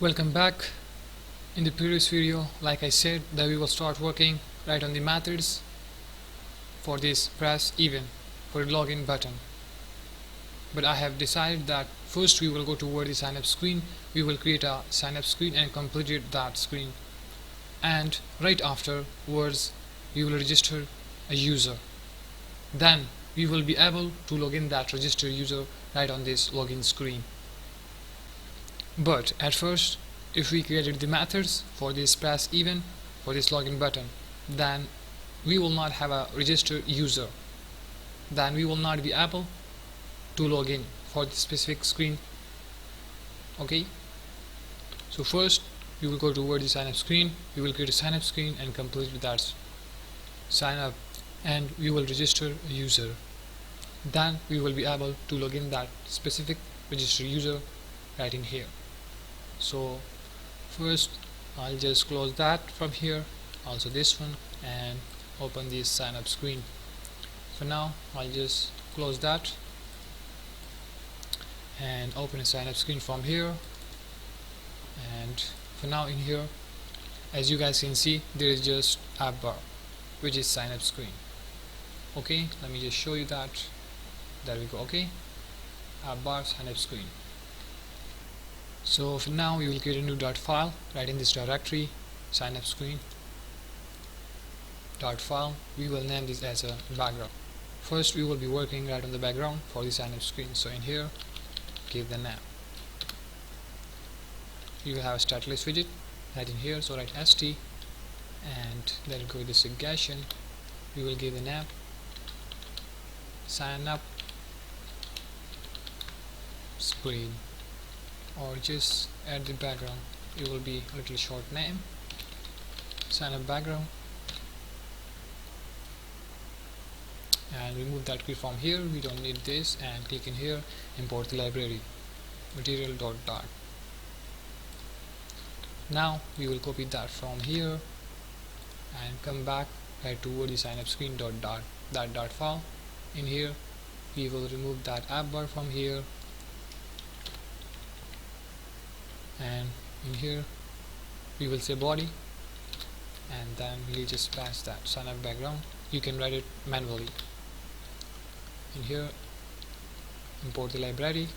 Welcome back. In the previous video, like I said, that we will start working right on the methods for this press even for the login button. But I have decided that first we will go toward the sign up screen. We will create a sign up screen and complete that screen. And right afterwards, we will register a user. Then we will be able to log in that registered user right on this login screen. But at first, if we created the methods for this press even for this login button, then we will not have a registered user. Then we will not be able to log in for the specific screen. Okay, so first we will go toward the sign up screen. We will create a sign up screen and complete with that sign up, and we will register a user. Then we will be able to log in that specific registered user right in here. So first I'll just close that from here, also this one, and open this sign up screen. For now I'll just close that and open a sign up screen from here. And for now in here, as you guys can see, there is just app bar, which is sign up screen. Okay, let me just show you that. There we go. Okay, app bar, sign up screen. So for now we will create a new dot file right in this directory, sign up screen dot file. We will name this as a background. First we will be working right on the background for the sign up screen. So in here, give the name. You will have a start list widget right in here, so write st and let it go with the suggestion. We will give the name sign up screen, or just add the background. It will be a little short name, sign up background, and remove that grid from here. We don't need this, and click in here, import the library material dot. Now we will copy that from here and come back right toward the sign up screen dot file. In here we will remove that app bar from here, and in here we will say body, and then we'll just pass that sign up background. You can write it manually. In here, import the library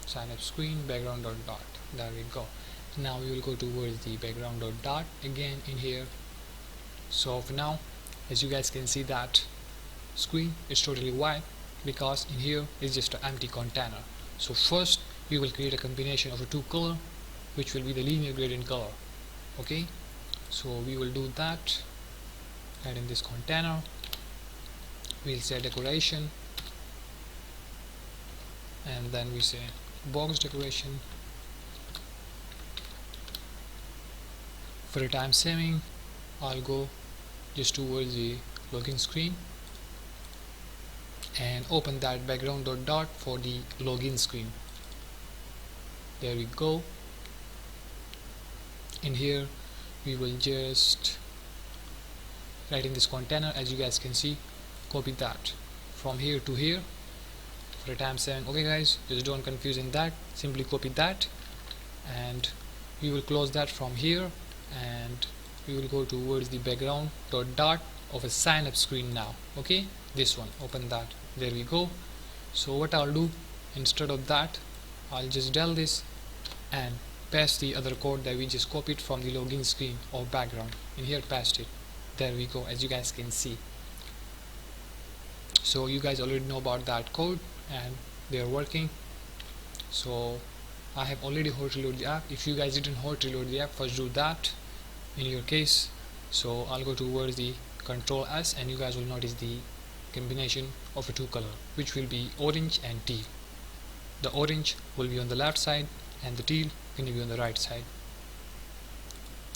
sign up screen background dot. There we go. Now we will go towards the background dot again in here. So for now, as you guys can see, that screen is totally white because in here is just an empty container. So first we will create a combination of a two color, which will be the linear gradient color. Okay, so we will do that right in this container. We'll say decoration, and then we say box decoration. For a time saving, I'll go just towards the login screen and open that background dot for the login screen. There we go. In here we will just write in this container, as you guys can see, copy that from here to here for a time saving. Okay guys, just don't confuse in that, simply copy that, and we will close that from here, and we will go towards the background dot of a sign up screen now. Okay, this one, open that. There we go. So what I'll do, instead of that, I'll just del this and paste the other code that we just copied from the login screen or background. In here, paste it. There we go, as you guys can see. So you guys already know about that code and they're working. So I have already hot reload the app. If you guys didn't hot reload the app, first do that in your case. So I'll go towards the Control S, and you guys will notice the combination of a two color, which will be orange and teal. The orange will be on the left side and the teal can be on the right side.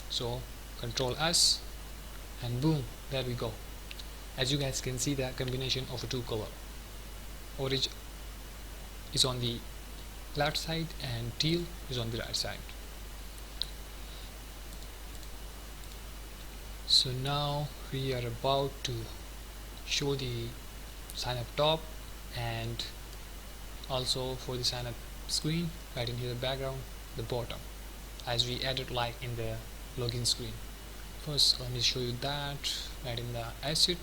So Control S, and boom, there we go. As you guys can see, the combination of a two color, orange is on the left side and teal is on the right side. So now we are about to show the sign up top and also for the sign up screen right in here, the background, the bottom. as we added like in the login screen. First let me show you that right in the asset,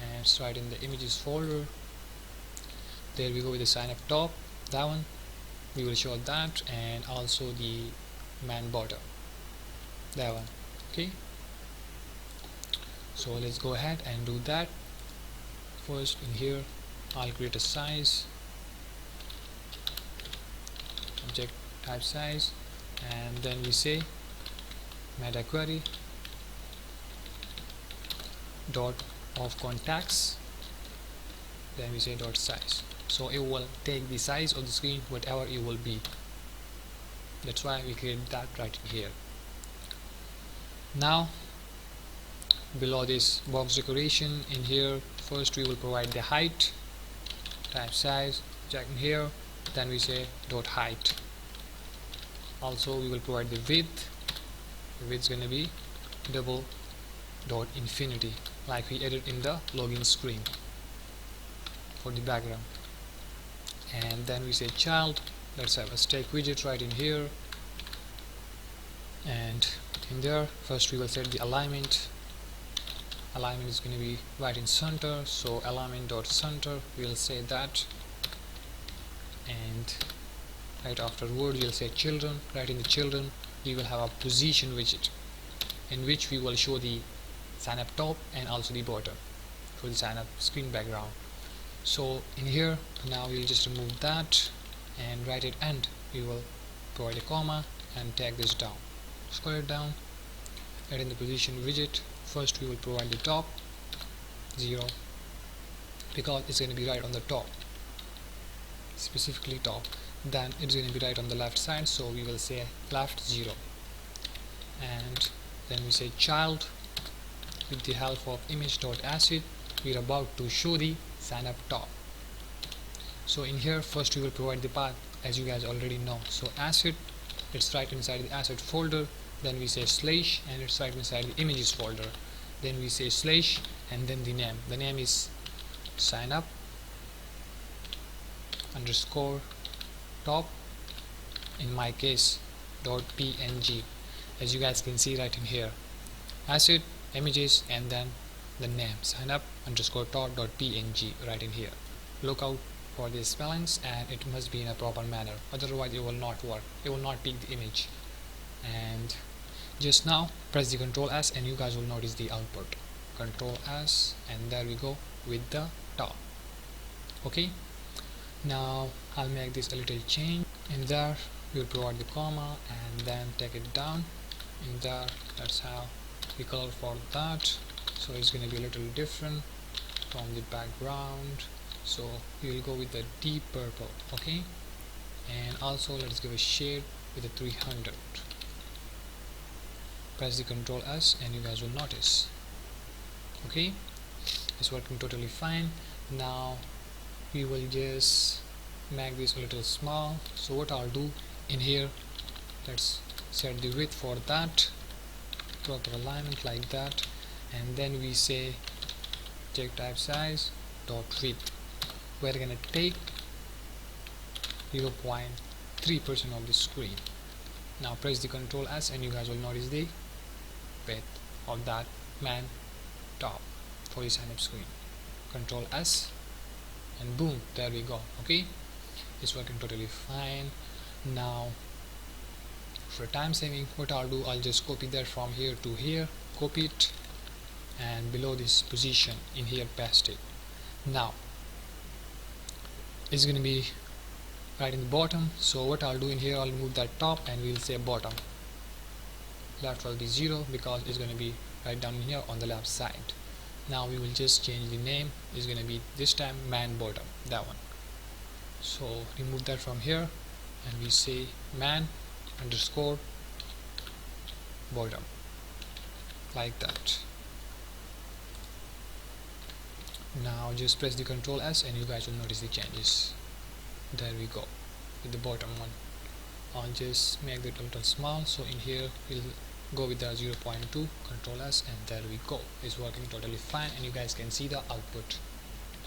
and it's right in the images folder. There we go with the sign up top, that one we will show that, and also the man bottom, that one. Okay, so let's go ahead and do that. First in here I'll create a size, object type size, and then we say meta query dot of contacts, then we say dot size. So it will take the size of the screen whatever it will be. That's why we create that right here. Now below this box decoration in here, first we will provide the height, type size, check in here, then we say dot height. Also we will provide the width. The width is going to be double dot infinity, like we added in the login screen for the background. And then we say child, let's have a stack widget right in here, and in there first we will set the alignment. Alignment is going to be right in center, so alignment dot center, we will say that, and right afterwards we'll say children. Right in the children we will have a position widget in which we will show the sign up top and also the bottom for the sign up screen background. So in here now we'll just remove that, and right at end we will provide a comma and tag this down, scroll it down. Right in the position widget, first we will provide the top 0 because it's going to be right on the top, specifically top. Then it's going to be right on the left side, so we will say left 0, and then we say child. With the help of image.asset we are about to show the sign up top. So in here first we will provide the path, as you guys already know. So asset, it's right inside the asset folder, then we say slash, and it's right inside the images folder, then we say slash, and then the name. The name is sign up underscore top, in my case .png, as you guys can see right in here. Asset, images, and then the name sign up underscore top.png right in here. Look out for the spellings, and it must be in a proper manner, otherwise it will not work, it will not pick the image. And just now press the Ctrl S and you guys will notice the output. Ctrl S, and there we go with the top. Okay, now I'll make this a little change. In there we'll provide the comma and then take it down. In there, that's how we color for that, so it's going to be a little different from the background, so we will go with the deep purple. Okay, and also let's give a shade with a 300. Press the Ctrl S and you guys will notice. Okay, it's working totally fine. Now we will just make this a little small. So what I'll do in here, let's set the width for that, proper alignment like that, and then we say check type size dot width. We're gonna take 0.3% of the screen. Now press the Ctrl S and you guys will notice the width of that man top for the sign up screen. Ctrl S, and boom, there we go. Okay, it's working totally fine. Now for time saving, what I'll do, I'll just copy that from here to here, copy it, and below this position in here paste it. Now it's gonna be right in the bottom, so what I'll do in here, I'll move that top and we'll say bottom. Left will be 0 because it's gonna be right down here on the left side. Now we will just change the name, it's gonna be this time man bottom, that one. So remove that from here and we say man underscore bottom, like that. Now just press the Ctrl S and you guys will notice the changes. There we go with the bottom one. I'll just make that a little small, so in here we'll go with the 0.2, Ctrl S, and there we go. It's working totally fine and you guys can see the output.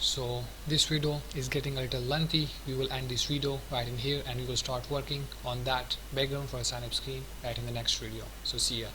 So this video is getting a little lengthy. We will end this video right in here, and we will start working on that background for a sign up screen right in the next video. So see ya.